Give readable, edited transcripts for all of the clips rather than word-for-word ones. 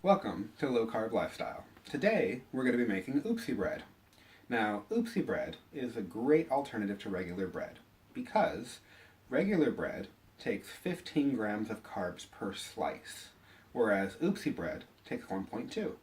Welcome to Low Carb Lifestyle. Today we're going to be making Oopsie bread. Now, Oopsie bread is a great alternative to regular bread because regular bread takes 15 grams of carbs per slice, whereas Oopsie bread takes 1.2.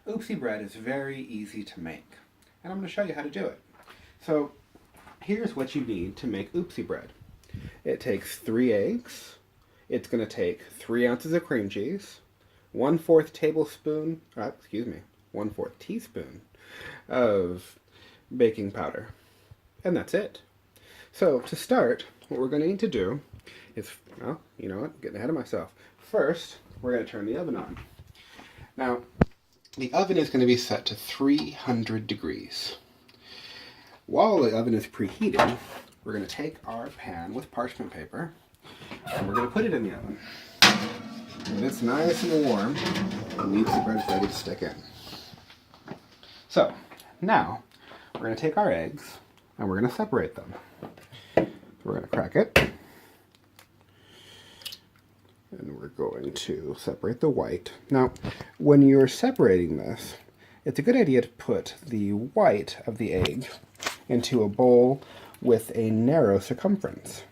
Oopsie bread is very easy to make, and I'm going to show you how to do it. So, here's what you need to make Oopsie bread. It takes 3 eggs. It's going to take 3 ounces of cream cheese, 1/4 tablespoon, 1/4 teaspoon of baking powder. And that's it. So to start, what we're going to need to do is, well, you know what, getting ahead of myself. First, we're going to turn the oven on. Now, the oven is going to be set to 300 degrees. While the oven is preheating, we're going to take our pan with parchment paper and we're going to put it in the oven. When it's nice and warm, the Oopsie bread is ready to stick in. So, now, we're going to take our eggs, and we're going to separate them. We're going to crack it, and we're going to separate the white. Now, when you're separating this, it's a good idea to put the white of the egg into a bowl with a narrow circumference.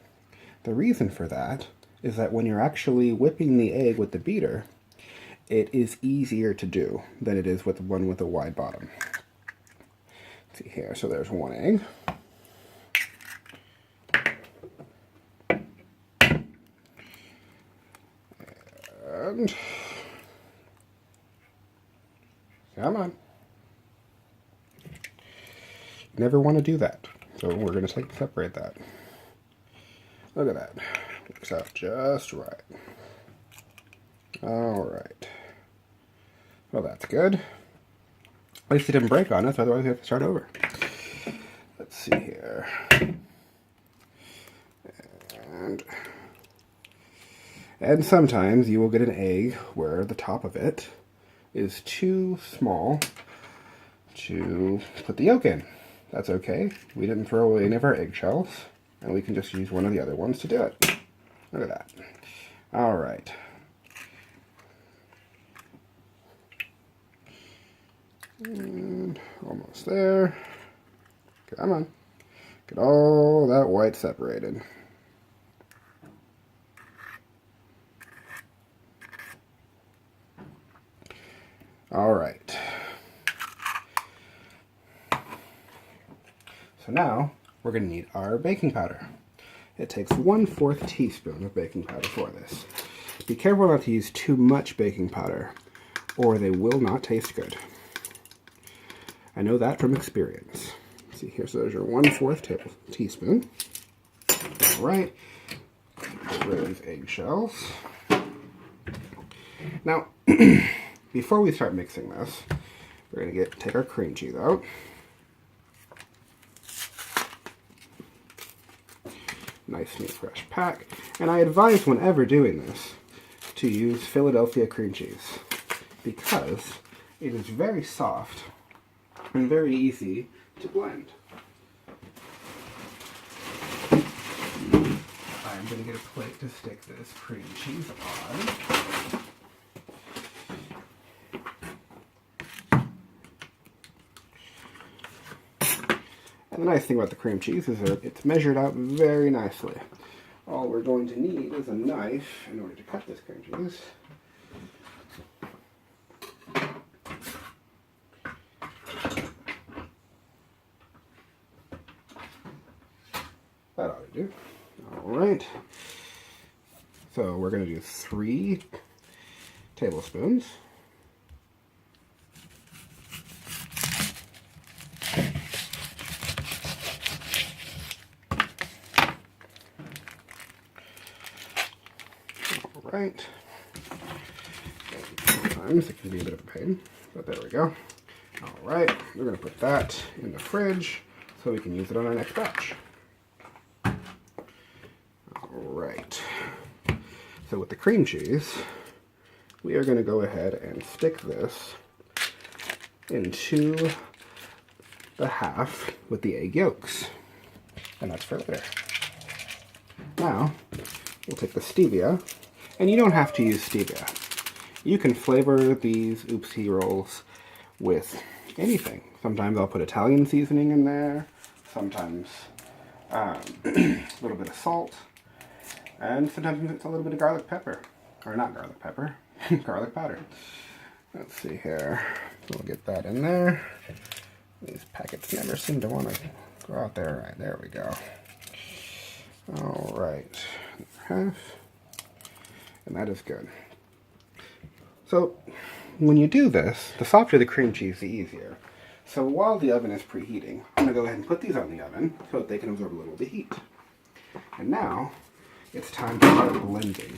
The reason for that is that when you're actually whipping the egg with the beater, it is easier to do than it is with one with a wide bottom. Let's see here, so there's 1 egg. And come on. You never want to do that. So we're going to separate that. Look at that. Works out just right. Alright. Well, that's good. At least it didn't break on us, otherwise we have to start over. Let's see here. And sometimes you will get an egg where the top of it is too small to put the yolk in. That's okay. We didn't throw away any of our eggshells, and we can just use one of the other ones to do it. Look at that. All right. And almost there. Come on. Get all that white separated. All right. So now we're going to need our baking powder. It takes 1/4 teaspoon of baking powder for this. Be careful not to use too much baking powder, or they will not taste good. I know that from experience. Let's see here, so there's your 1/4 teaspoon. All right, get rid of these eggshells. Now, before we start mixing this, we're going to take our cream cheese out. Nice, neat, fresh pack. And I advise whenever doing this to use Philadelphia cream cheese because it is very soft and very easy to blend. I'm going to get a plate to stick this cream cheese on. And the nice thing about the cream cheese is that it's measured out very nicely. All we're going to need is a knife in order to cut this cream cheese. That ought to do. Alright. So we're going to do 3 tablespoons. Right. Sometimes it can be a bit of a pain, but there we go. Alright, we're going to put that in the fridge so we can use it on our next batch. Alright. So with the cream cheese, we are going to go ahead and stick this into the half with the egg yolks. And that's for later. Now, we'll take the stevia, and you don't have to use stevia. You can flavor these Oopsie rolls with anything. Sometimes I'll put Italian seasoning in there, sometimes a little bit of salt, and sometimes it's a little bit of garlic pepper. Or not garlic pepper, garlic powder. Let's see here. We'll get that in there. These packets never seem to want to go out there. Right, there we go. All right, half, and that is good. So when you do this, the softer the cream cheese, the easier. So while the oven is preheating, I'm going to go ahead and put these on the oven so that they can absorb a little of the heat. And now it's time to start blending.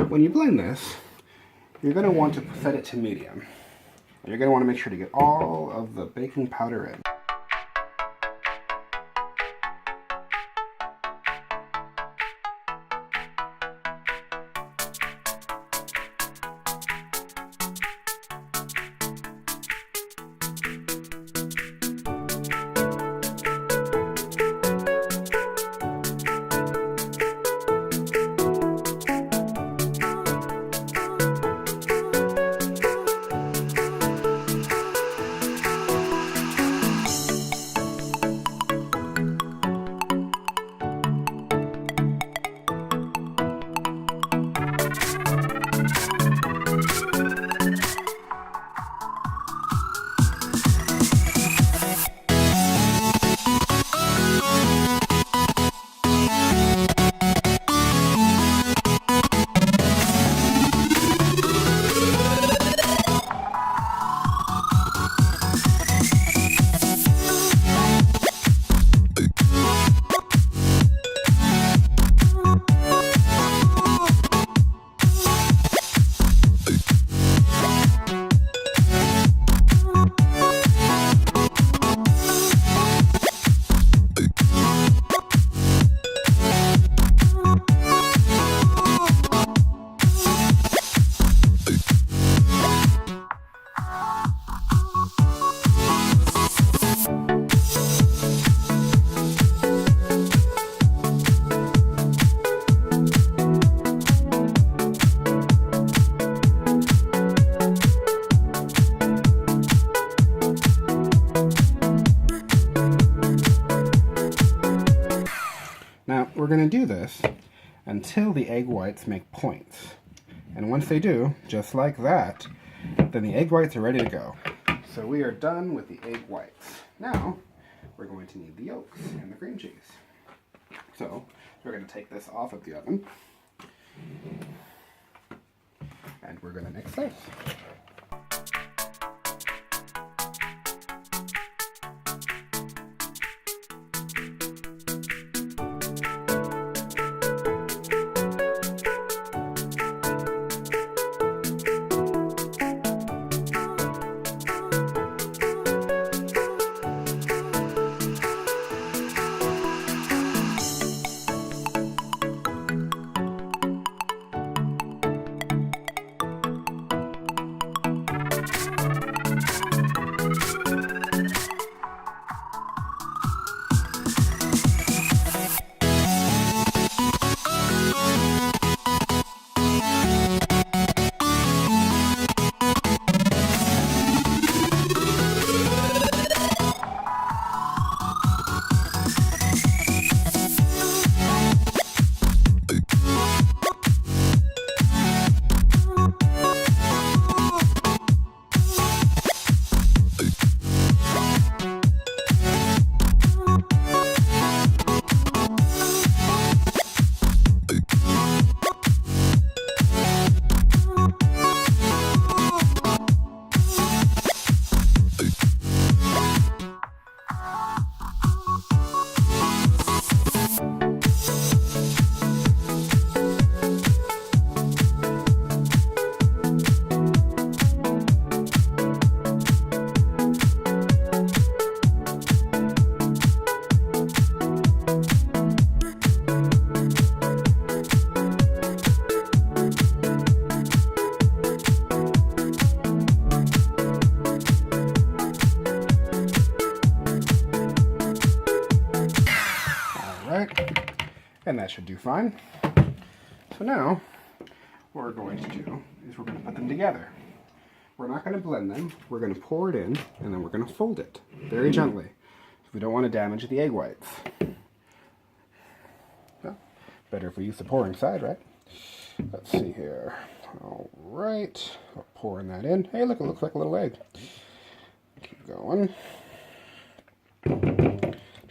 When you blend this, you're going to want to set it to medium. And you're going to want to make sure to get all of the baking powder in. Now, we're going to do this until the egg whites make points. And once they do, just like that, then the egg whites are ready to go. So we are done with the egg whites. Now, we're going to need the yolks and the cream cheese. So, we're going to take this off of the oven. And we're going to mix this. And that should do fine. So now, what we're going to do is we're going to put them together. We're not going to blend them. We're going to pour it in, and then we're going to fold it very gently. We don't want to damage the egg whites. Well, better if we use the pouring side, right? Let's see here. All right, pouring that in. Hey, look, it looks like a little egg. Keep going. Try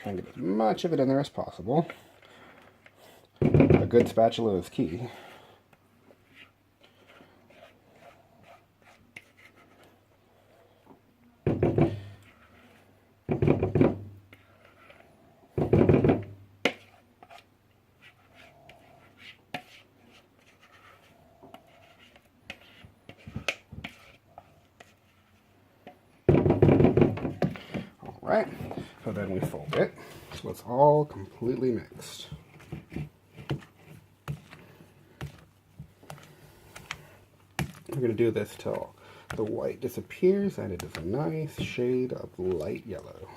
and get as much of it in there as possible. A good spatula is key. Right, so then we fold it so it's all completely mixed. We're going to do this till the white disappears and it is a nice shade of light yellow.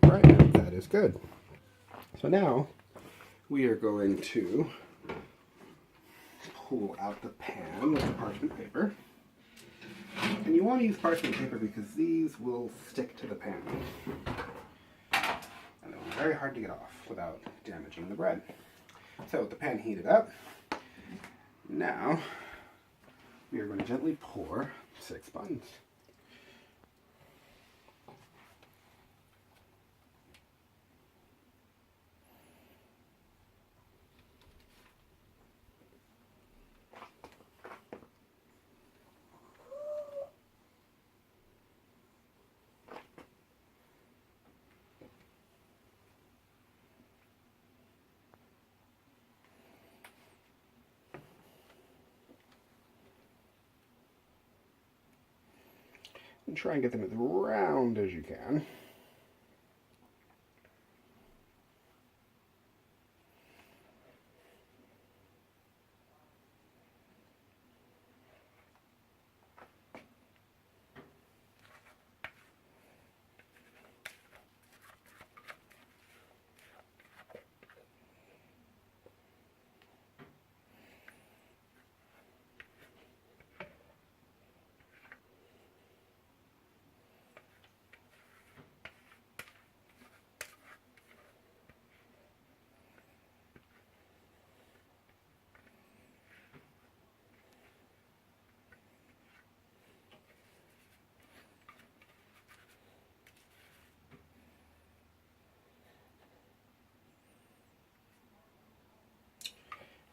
Right, that is good. So now we are going to pull out the pan with the parchment paper. And you want to use parchment paper because these will stick to the pan. And they'll be very hard to get off without damaging the bread. So with the pan heated up, now we are going to gently pour 6 buns. And try and get them as round as you can.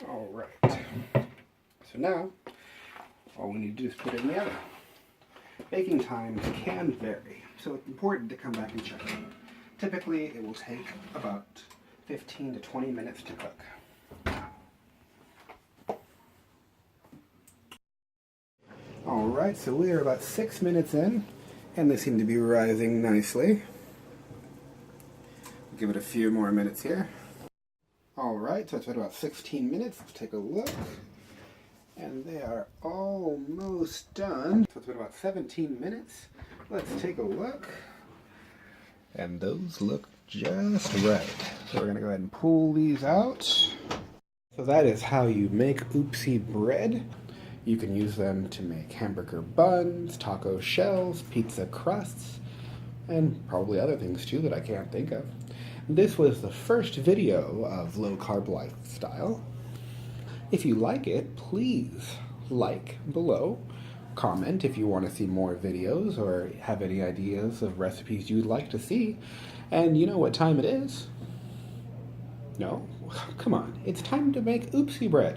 All right, so now all we need to do is put it in the oven. Baking times can vary, so it's important to come back and check it. Typically, it will take about 15 to 20 minutes to cook. All right, so we are about 6 minutes in, and they seem to be rising nicely. We'll give it a few more minutes here. Alright, so it's been about 16 minutes. Let's take a look. And they are almost done. So it's been about 17 minutes. Let's take a look. And those look just right. So we're going to go ahead and pull these out. So that is how you make Oopsie bread. You can use them to make hamburger buns, taco shells, pizza crusts, and probably other things too that I can't think of. This was the first video of Low Carb Lifestyle. If you like it, please like below. Comment if you want to see more videos or have any ideas of recipes you'd like to see. And you know what time it is? No? Come on, it's time to make Oopsie bread.